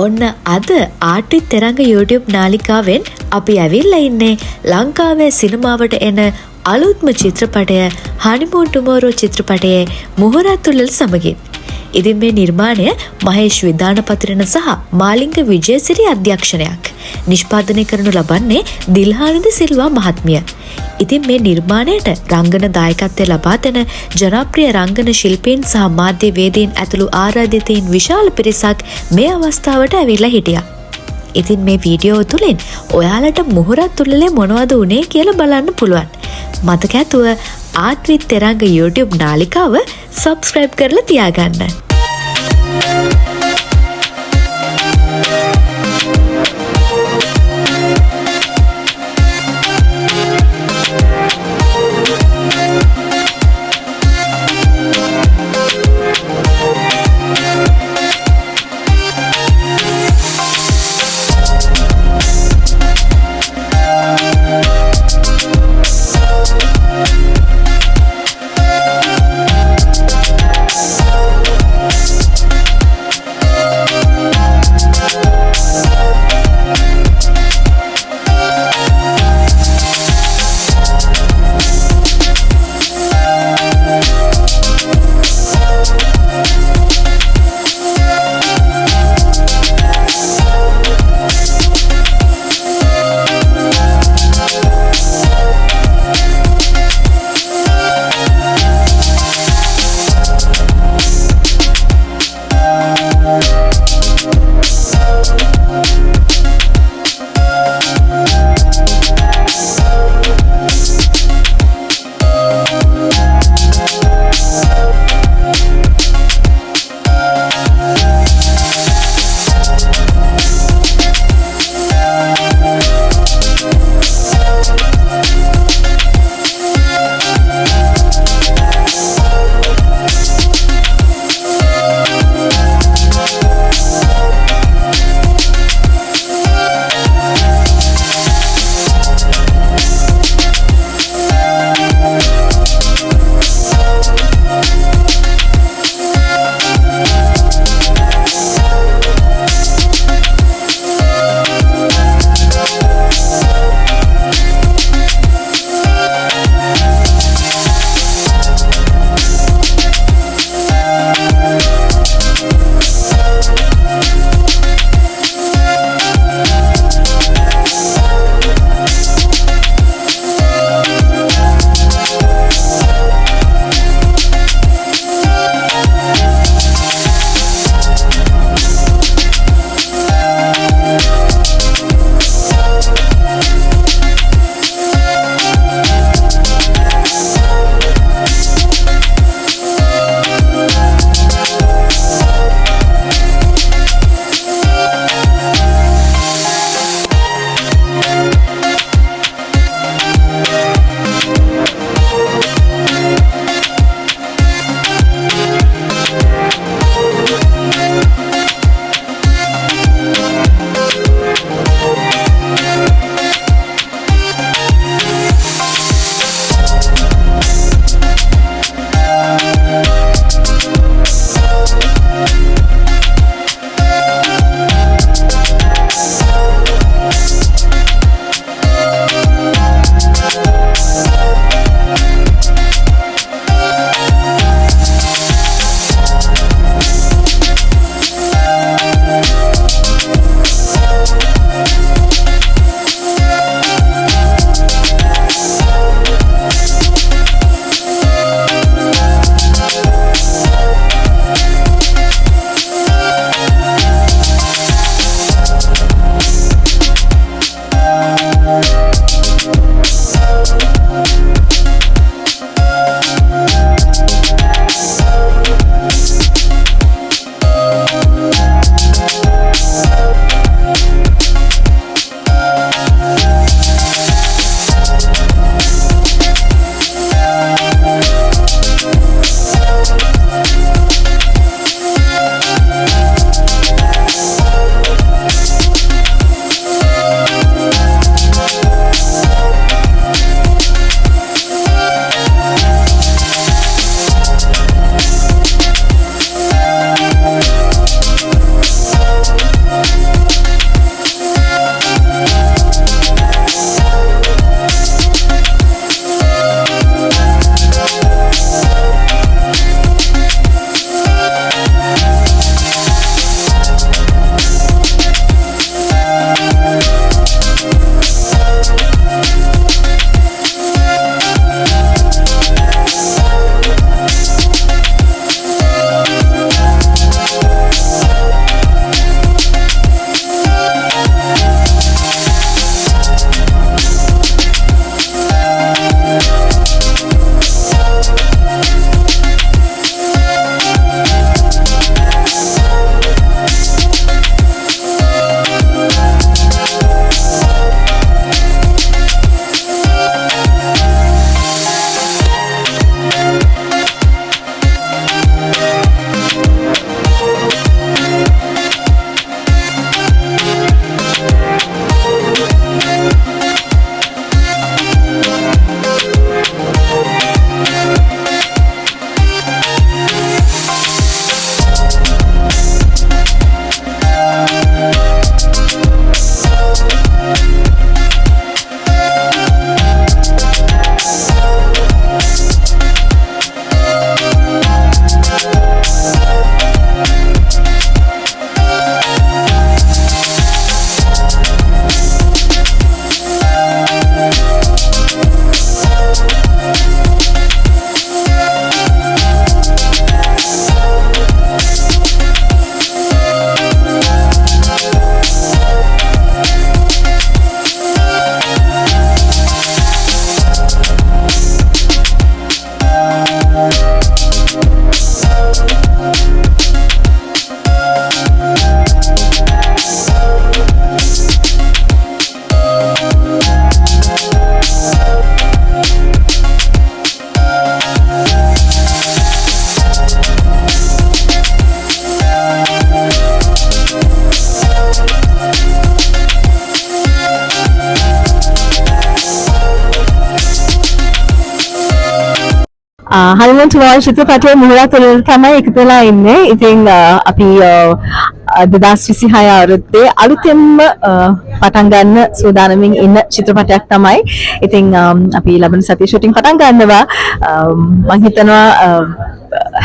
ඔන්න අද ආටිත් තෙරංග YouTube නාලිකාවෙන් අපි ඇවිල්ලා ඉන්නේ ලංකාවේ සිනමාවට එන අලුත්ම චිත්‍රපටය හනිමූන් ටුමෝරෝ චිත්‍රපටයේ මුහුරත්තුල්ලල් සමගින්. ඉතින් මේ නිර්මාණය මහේෂ් විදානපතිරණ සහ මාලිංග විජේසිරි අධ්‍යක්ෂණයක්. නිෂ්පාදනය කරනු ලබන්නේ දිල්හානිද සිල්වා මහත්මිය. ඉතින් මේ නිර්මාණයට රංගන දායකත්වය ලබා දෙන ජනප්‍රිය රංගන ශිල්පීන් සහ මාධ්‍යවේදීන් ඇතුළු ආරාධිතයින් විශාල පිරිසක් මේ අවස්ථාවට ඇවිල්ලා හිටියා. ඉතින් මේ වීඩියෝ තුලින් ඔයාලට මුහුරත්තුල්ලේ මොනවද උනේ කියලා බලන්න පුළුවන්. මතක ඇතුව ආර්ට් විත් තෙරංග YouTube නාලිකාව subscribe කරලා තියාගන්න. හනිමන් ටුමෝරෝ චිත්‍රපටයේ මුහුරත් වල තමයි එකතු වෙලා ඉන්නේ. ඉතින් අපි 2026 අවුරුද්දේ අලුතෙන්ම පටන් ගන්න සූදානමින් ඉන්න චිත්‍රපටයක් තමයි. ඉතින් අපි ලබන සතියේ ෂූටින් පටන් ගන්නවා. මම හිතනවා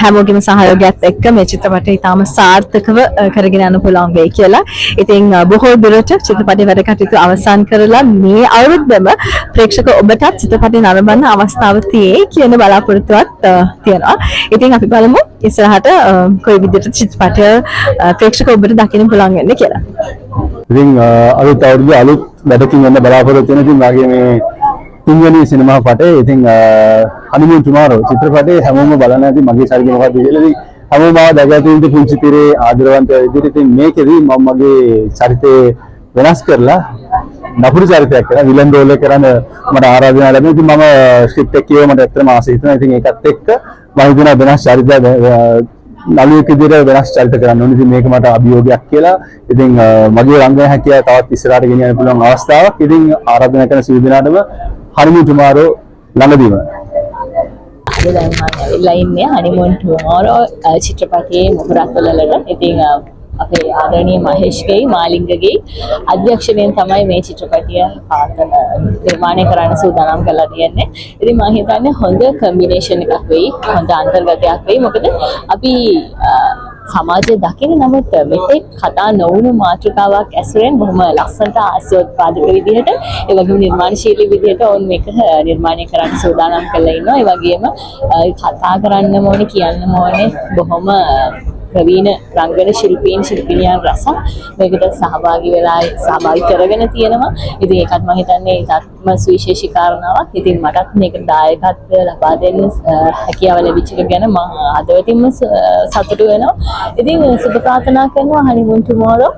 හැමෝගෙම සහයෝගයත් එක්ක මේ චිත්‍රපටය ඉතාම සාර්ථකව කරගෙන යන්න පුළුවන් වෙයි කියලා. ඉතින් බොහෝ දුරට චිත්‍රපටයේ වැඩ කටයුතු අවසන් කරලා මේ අවුරුද්දම ප්‍රේක්ෂක ඔබටත් චිත්‍රපටය නරඹන්න අවස්ථාව තියෙයි කියන බලාපොරොත්තුවක් තියෙනවා. ඉතින් අපි බලමු ඉස්සරහට කොයි විදිහට චිත්‍රපටය ප්‍රේක්ෂක ඔබට දකින්න පුළුවන් වෙන්නේ කියලා. ඉතින් අලුත් අවුරුද්දේ අලුත් වැඩකින් යන්න බලාපොරොත්තු වෙන ඉතින් වාගේ මේ තුන්වෙනි සිනමා පටේ ඉතින් හනිමූන් ටුමෝරෝ චිත්‍රපටයේ හැමෝම බලන්න ඇති මගේ ශරීරය මොකක්ද කියලා. ඉතින් හැමෝම මාව දැකලා ඉන්න පුංචි පිරේ ආදරවන්ත විදිහට ඉතින් මේකෙදි මම මගේ චරිතේ වෙනස් කරලා නපුරු චරිතයක් කරලා විලන් රෝල් එක කරන්න මට ආරාධනා ලැබුණා. ඉතින් මම ස්ක්‍රිප්ට් එක කියව මට ඇත්තටම ආස හිතුණා. ඉතින් ඒකත් එක්ක මම හිතුණා වෙනස් චරිතයක් නළුවෙක් විදිහට වෙනස් චරිත කරන්න ඕනේ. ඉතින් මේක මට අභියෝගයක් කියලා. ඉතින් මගේ රංගන හැකියාව තවත් ඉස්සරහට ගෙනියන්න පුළුවන් අවස්ථාවක්. ඉතින් ආරාධනා කරන සියලු දෙනාටම හනිමූන් ටුමෝරෝ ළඟදීම. අද දැන් මම ඇවිල්ලා ඉන්නේ හනිමූන් ටුමෝරෝ චිත්‍රපටයේ මුහුරත් වලට. ඉතින් අපේ ආදරණීය මහේෂ්ගේ මාලිංගගේ අධ්‍යක්ෂණයෙන් තමයි මේ චිත්‍රපටය නිර්මාණය කරන්න සූදානම් කරලා තියෙන්නේ. ඉතින් මම හිතන්නේ හොඳ කම්බිනේෂන් එකක් වෙයි, හොඳ අන්තර්ගතයක් වෙයි. මොකද අපි සමාජයේ දකින නමුත් මෙතෙක් කතා නොවුණු මාතෘකාවක් ඇසුරෙන් බොහොම ලස්සනට ආස්වාදක විදිහට ඒ වගේම නිර්මාණශීලී විදිහට ඔවුන් මේක නිර්මාණය කරන්න සූදානම් කරලා ඉන්නවා. ඒ වගේම කතා කරන්න ඕනේ, කියන්න ඕනේ බොහොම ප්‍රවීණ රංගන ශිල්පිනියන් රස මේකට සහභාගී කරගෙන තියෙනවා. ඉතින් ඒකත් මම හිතන්නේ ඒකත්ම සුවිශේෂී කාරණාවක්. ඉතින් මටත් මේක දායකත්වය ලබා දෙන්න හැකියාව ලැබිච්ච එක ගැන මම අදවතින්ම සතුටු වෙනවා. ඉතින් සුබ ප්‍රාර්ථනා කරනවා හනිමූන් ටුමෝරෝ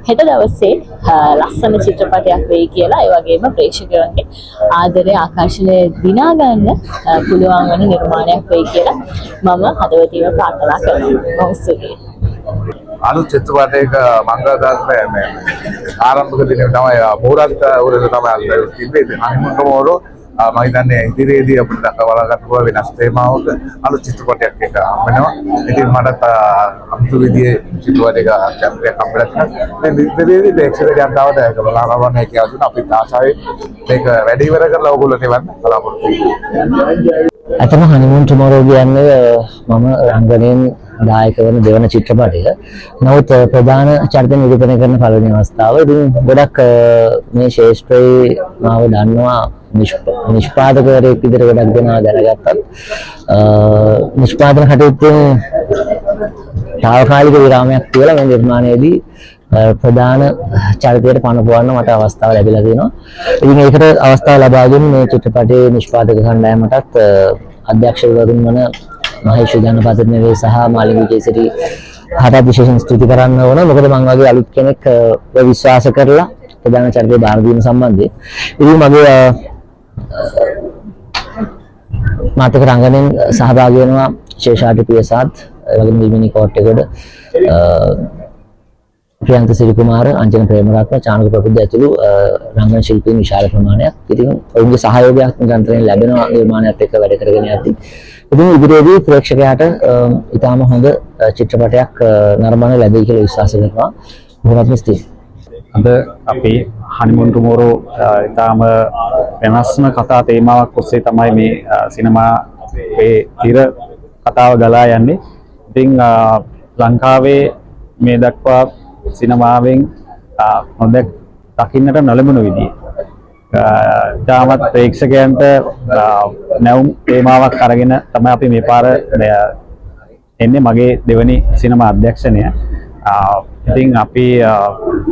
හෙට දවසේ ලස්සන චිත්‍රපටයක් වෙයි කියලා. ඒ වගේම ප්‍රේක්ෂකයන්ගේ ආදරය ආකර්ෂණය දිනා ගන්න පුළුවන් වෙන නිර්මාණයක් වෙයි කියලා මම හදවතින්ම ප්‍රාර්ථනා කරනවා. බොහොම ස්තුතියි. අලුත් චිත්‍රපටයක මංගල දාස්මය මේ ආරම්භක දිනේ තමයි මුහුරත් උරේ තමයි තිබෙන්නේ. හනිමූන් ටුමෝරෝ මම හිතන්නේ ඉදිරියේදී අපිට දක්වලා ගන්න පුළුවන් වෙනස් තේමාවක අලුත් චිත්‍රපටයක් එක වෙනවා. ඉතින් මට අමුතු විදිහේ චිත්‍රපටයක චරිතයක් හම්බෙලා තියෙනවා. මේ ඉදිරියේදී ප්‍රේක්ෂකයන්ට තවද ඒක බලාපොරොත්තු වෙන කියලා දුන්නා. අපිත් ආශාවෙන් මේක වැඩි ඉවර කරලා ඕගොල්ලෝ නිවන්න බලාපොරොත්තු වෙනවා. අතම හනිමූන් ටුමෝරෝ කියන්නේ මම රංගනයෙන් දායක වන දෙවන චිත්‍රපටය. නමුත් ප්‍රධාන චරිත නිරූපණය කරන පළවෙනි අවස්ථාව. ඉතින් ගොඩක් මේ ශාස්ත්‍රයේ මාව දන්නවා නිෂ්පාදකවරයෙක් විදිහට ගොඩක් දෙනා දැනගත්තත් නිෂ්පාදන කටයුත්තෙන් තාවකාලික විරාමයක් තියලා මේ නිර්මාණයේදී ප්‍රධාන චරිතයට පණ පොවන්න මට අවස්ථාව ලැබිලා තියෙනවා. ඉතින් ඒකට අවස්ථාව ලබා දුන්න මේ චිත්‍රපටයේ නිෂ්පාදක කණ්ඩායමටත් අධ්‍යක්ෂකවරුන් වන මහේෂ් ජනපදනවේ සහ මාලිනී විජේසිරි හට විශේෂයෙන් ස්තුති කරන්න ඕන. මොකද මම වගේ අලුත් කෙනෙක් විශ්වාස කරලා ප්‍රධාන චරිතය බාර දීම සම්බන්ධයෙන් ඉතින් මගේ මාතක රංගනෙන් සහභාගී වෙනවා ශේෂාටි පියසාත්, ඒ වගේම විමිනි කෝට්ටේගොඩ, ප්‍රියන්ත සිරිකුමාර, අංජන ප්‍රේමරත්න, චානක ප්‍රබුද්ධ ඇතුළු රංගන ශිල්පීන් විශාල ප්‍රමාණයක්. ඉතින් ඔවුන්ගේ සහයෝගයක් නිරන්තරයෙන් ලැබෙනවා නිර්මාණයත් එක්ක වැඩ කරගෙන යද්දී. ඉතින් ඉදිරියේදී ප්‍රේක්ෂකයාට ඉතාම හොඳ චිත්‍රපටයක් නරඹන්න ලැබෙයි කියලා විශ්වාස කරනවා. බොහොමත්ම ස්තුතියි. අද අපි හනිමූන් ටුමෝරෝ ඉතාම වෙනස්ම කතා තේමාවක් ඔස්සේ තමයි මේ සිනමාවේ තිර කතාව ගලා යන්නේ. ඉතින් ලංකාවේ මේ දක්වා සිනමාවෙන් නොදැක් දකින්නට නොලැබුණු විදිහේ තාමත් ප්‍රේක්ෂකයන්ට නැවුම් තේමාවක් අරගෙන තමයි අපි මේ පාර එන්නේ. මගේ දෙවනි සිනමා අධ්‍යක්ෂණය. ඉතින් අපි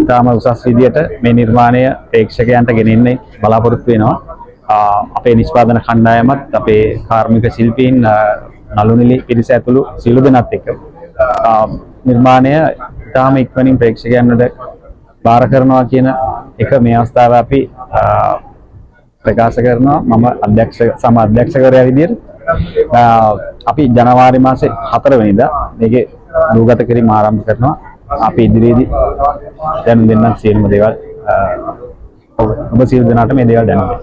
ඉතාම උසස් විදියට මේ නිර්මාණය ප්‍රේක්ෂකයන්ට ගෙනෙන්නේ බලාපොරොත්තු වෙනවා. අපේ නිෂ්පාදන කණ්ඩායමත් අපේ කාර්මික ශිල්පීන් නළුනිලි පිරිස ඇතුළු සියලු දෙනාත් එක්ක නිර්මාණය ඉතාම ඉක්මනින් ප්‍රේක්ෂකයන්ට බාර කරනවා කියන එක මේ අවස්ථාවේ අපි ප්‍රකාශ කරනවා. මම සම අධ්‍යක්ෂකවරයා විදියට අපි ජනවාරි මාසේ 4 වෙනිදා මේකේ රූගත කිරීම ආරම්භ කරනවා. අපි ඉදිරියේදී දැනුම් දෙන්න සියලුම දේවල් ඔබ සියලු දෙනාට මේ දේවල් දැනුම් දෙන්න.